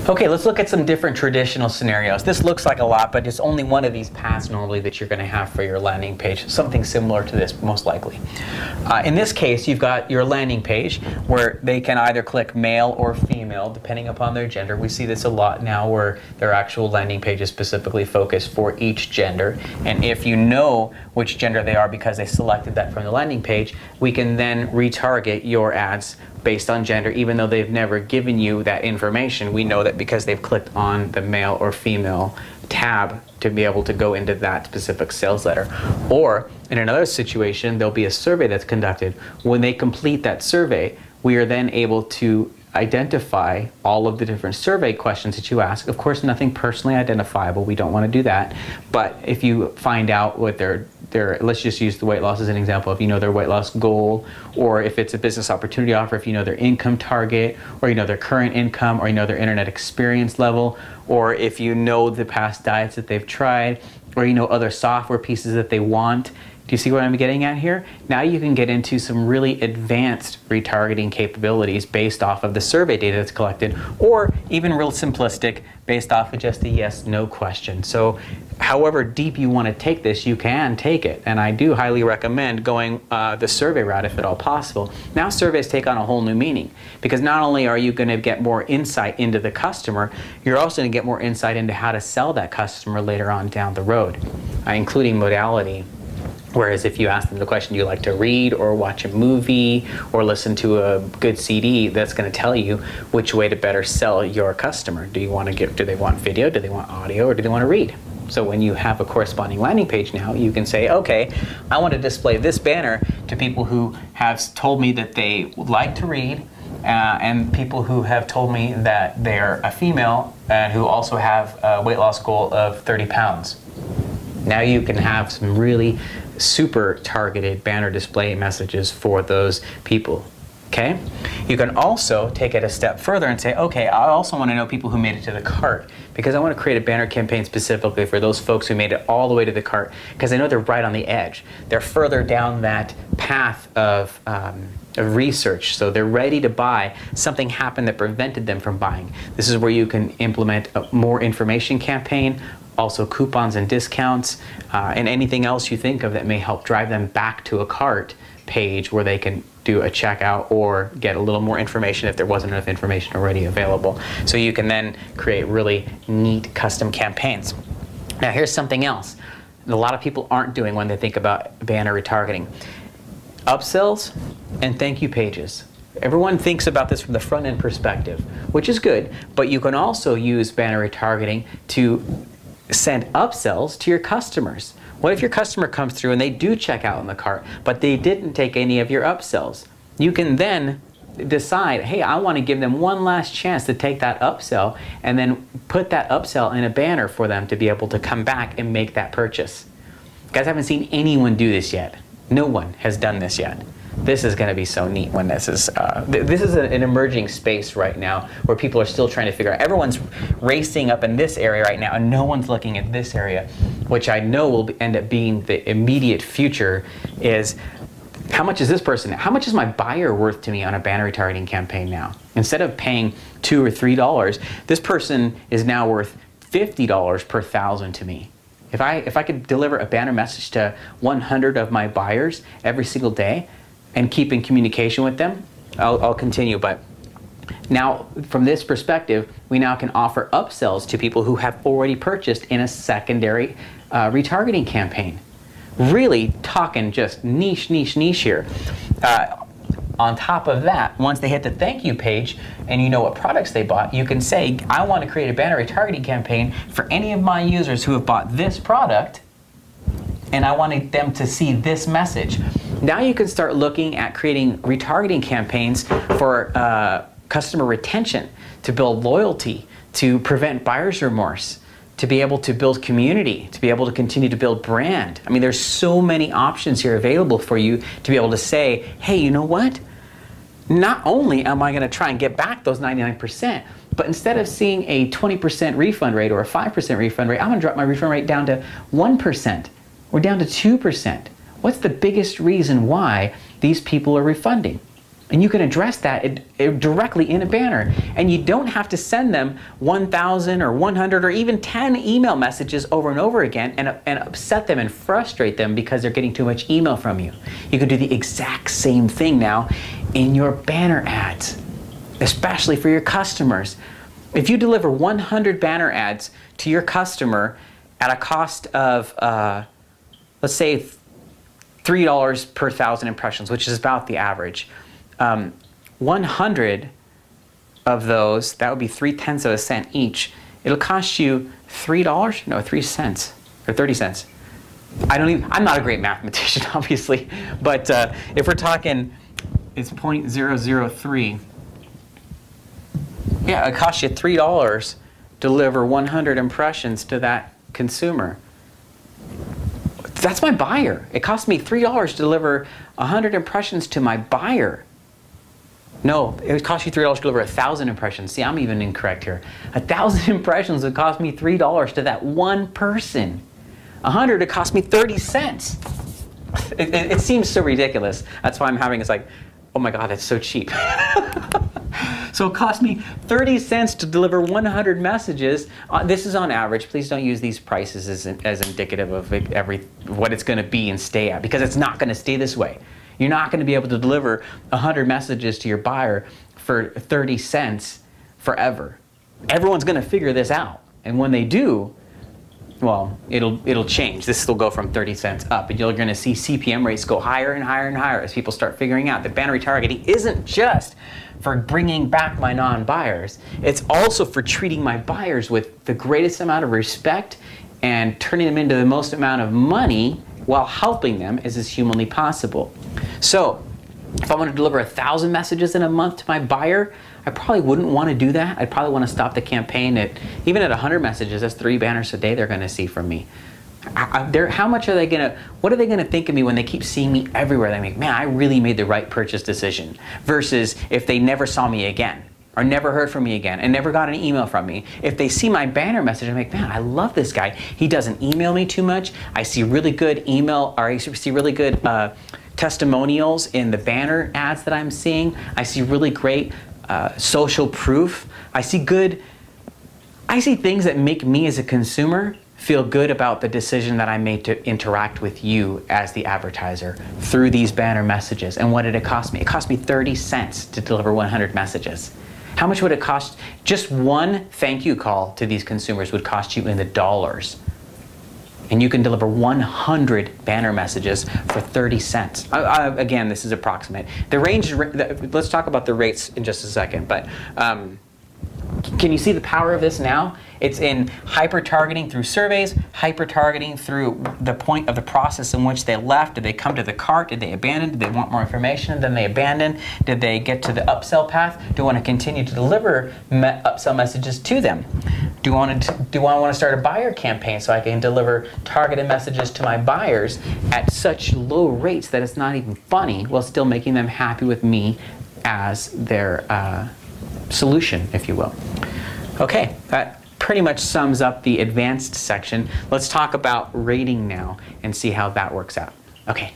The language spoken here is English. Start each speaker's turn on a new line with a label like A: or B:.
A: Okay, let's look at some different traditional scenarios. This looks like a lot, but it's only one of these paths normally that you're going to have for your landing page. Something similar to this, most likely. In this case, you've got your landing page where they can either click male or female, depending upon their gender. We see this a lot now where their actual landing page is specifically focused for each gender. And if you know which gender they are because they selected that from the landing page, we can then retarget your ads based on gender, even though they've never given you that information. We know that because they've clicked on the male or female tab to be able to go into that specific sales letter. Or in another situation, there'll be a survey that's conducted. When they complete that survey, we are then able to identify all of the different survey questions that you ask. Of course, nothing personally identifiable. We don't want to do that. But if you find out what their let's just use the weight loss as an example. If you know their weight loss goal, or if it's a business opportunity offer, if you know their income target, or you know their current income, or you know their internet experience level, or if you know the past diets that they've tried, or you know other software pieces that they want. Do you see what I'm getting at here? Now you can get into some really advanced retargeting capabilities based off of the survey data that's collected, or even real simplistic based off of just a yes/no question. So however deep you want to take this, you can take it. And I do highly recommend going the survey route if at all possible. Now surveys take on a whole new meaning, because not only are you going to get more insight into the customer, you're also going to get more insight into how to sell that customer later on down the road, including modality. Whereas if you ask them the question, do you like to read or watch a movie or listen to a good CD, that's going to tell you which way to better sell your customer. Do they want video, do they want audio, or do they want to read? So when you have a corresponding landing page now, you can say, okay, I want to display this banner to people who have told me that they like to read, and people who have told me that they're a female and who also have a weight loss goal of 30 pounds. Now you can have some really super targeted banner display messages for those people. Okay? You can also take it a step further and say, okay, I also want to know people who made it to the cart, because I want to create a banner campaign specifically for those folks who made it all the way to the cart, because I know they're right on the edge. They're further down that path of research, so they're ready to buy. Something happened that prevented them from buying. This is where you can implement a more information campaign, also coupons and discounts, and anything else you think of that may help drive them back to a cart page where they can do a checkout or get a little more information if there wasn't enough information already available. So you can then create really neat custom campaigns. Now here's something else that a lot of people aren't doing when they think about banner retargeting. Upsells and thank you pages. Everyone thinks about this from the front end perspective, which is good, but you can also use banner retargeting to send upsells to your customers. What if your customer comes through and they do check out in the cart, but they didn't take any of your upsells? You can then decide, hey, I want to give them one last chance to take that upsell, and then put that upsell in a banner for them to be able to come back and make that purchase. Guys, I haven't seen anyone do this yet. No one has done this yet. This is going to be so neat when this is an emerging space right now where people are still trying to figure out. Everyone's racing up in this area right now and no one's looking at this area, which I know will end up being the immediate future. Is how much is this person, how much is my buyer worth to me on a banner retargeting campaign now? Instead of paying $2 or $3, this person is now worth $50 per thousand to me. If I could deliver a banner message to 100 of my buyers every single day, and keep in communication with them, I'll continue. But now, from this perspective, we now can offer upsells to people who have already purchased in a secondary retargeting campaign. Really talking just niche here. On top of that, once they hit the thank you page and you know what products they bought, you can say, I want to create a banner retargeting campaign for any of my users who have bought this product, and I wanted them to see this message. Now you can start looking at creating retargeting campaigns for customer retention, to build loyalty, to prevent buyer's remorse, to be able to build community, to be able to continue to build brand. I mean, there's so many options here available for you to be able to say, hey, you know what? Not only am I going to try and get back those 99%, but instead of seeing a 20% refund rate or a 5% refund rate, I'm going to drop my refund rate down to 1% or down to 2%. What's the biggest reason why these people are refunding? And you can address that directly in a banner. And you don't have to send them 1,000 or 100 or even 10 email messages over and over again and upset them and frustrate them because they're getting too much email from you. You can do the exact same thing now in your banner ads, especially for your customers. If you deliver 100 banner ads to your customer at a cost of, let's say, $3 per 1,000 impressions, which is about the average, 100 of those, that would be 0.3 of a cent each. It'll cost you $3? No, 3 cents or 30 cents. I'm not a great mathematician, obviously, but if we're talking, it's 0.003. Yeah, it costs you $3 to deliver 100 impressions to that consumer. That's my buyer. It cost me $3 to deliver 100 impressions to my buyer. No, it would cost you $3 to deliver 1,000 impressions. See, I'm even incorrect here. 1,000 impressions would cost me $3 to that one person. 100 would cost me 30 cents. It seems so ridiculous. That's why I'm having, it's like, oh my God, that's so cheap. So it cost me 30 cents to deliver 100 messages. This is on average. Please don't use these prices as indicative of what it's going to be and stay at, because it's not going to stay this way. You're not going to be able to deliver 100 messages to your buyer for 30 cents forever. Everyone's going to figure this out. And when they do, well, it'll change. This will go from 30 cents up, and you're going to see CPM rates go higher and higher and higher as people start figuring out that banner retargeting isn't just for bringing back my non-buyers. It's also for treating my buyers with the greatest amount of respect and turning them into the most amount of money while helping them as is humanly possible. So if I want to deliver 1,000 messages in a month to my buyer, I probably wouldn't want to do that. I'd probably want to stop the campaign at, even at 100 messages, that's 3 banners a day they're going to see from me. How much are they going to, what are they going to think of me when they keep seeing me everywhere? They think, man, I really made the right purchase decision, versus if they never saw me again, or never heard from me again, and never got an email from me. If they see my banner message, I'm like, man, I love this guy. He doesn't email me too much. I see really good email, or I see really good testimonials in the banner ads that I'm seeing. I see really great social proof. I see things that make me as a consumer feel good about the decision that I made to interact with you as the advertiser through these banner messages. And what did it cost me? It cost me 30 cents to deliver 100 messages. How much would it cost? Just one thank you call to these consumers would cost you in the dollars. And you can deliver 100 banner messages for 30 cents. Again, this is approximate. The range, let's talk about the rates in just a second, but can you see the power of this now? It's in hyper-targeting through surveys, hyper-targeting through the point of the process in which they left. Did they come to the cart? Did they abandon? Did they want more information and then they abandoned? Did they get to the upsell path? Do I want to continue to deliver upsell messages to them? Do I want to start a buyer campaign so I can deliver targeted messages to my buyers at such low rates that it's not even funny, while still making them happy with me as their solution, if you will? Okay, that pretty much sums up the advanced section. Let's talk about rating now and see how that works out. Okay.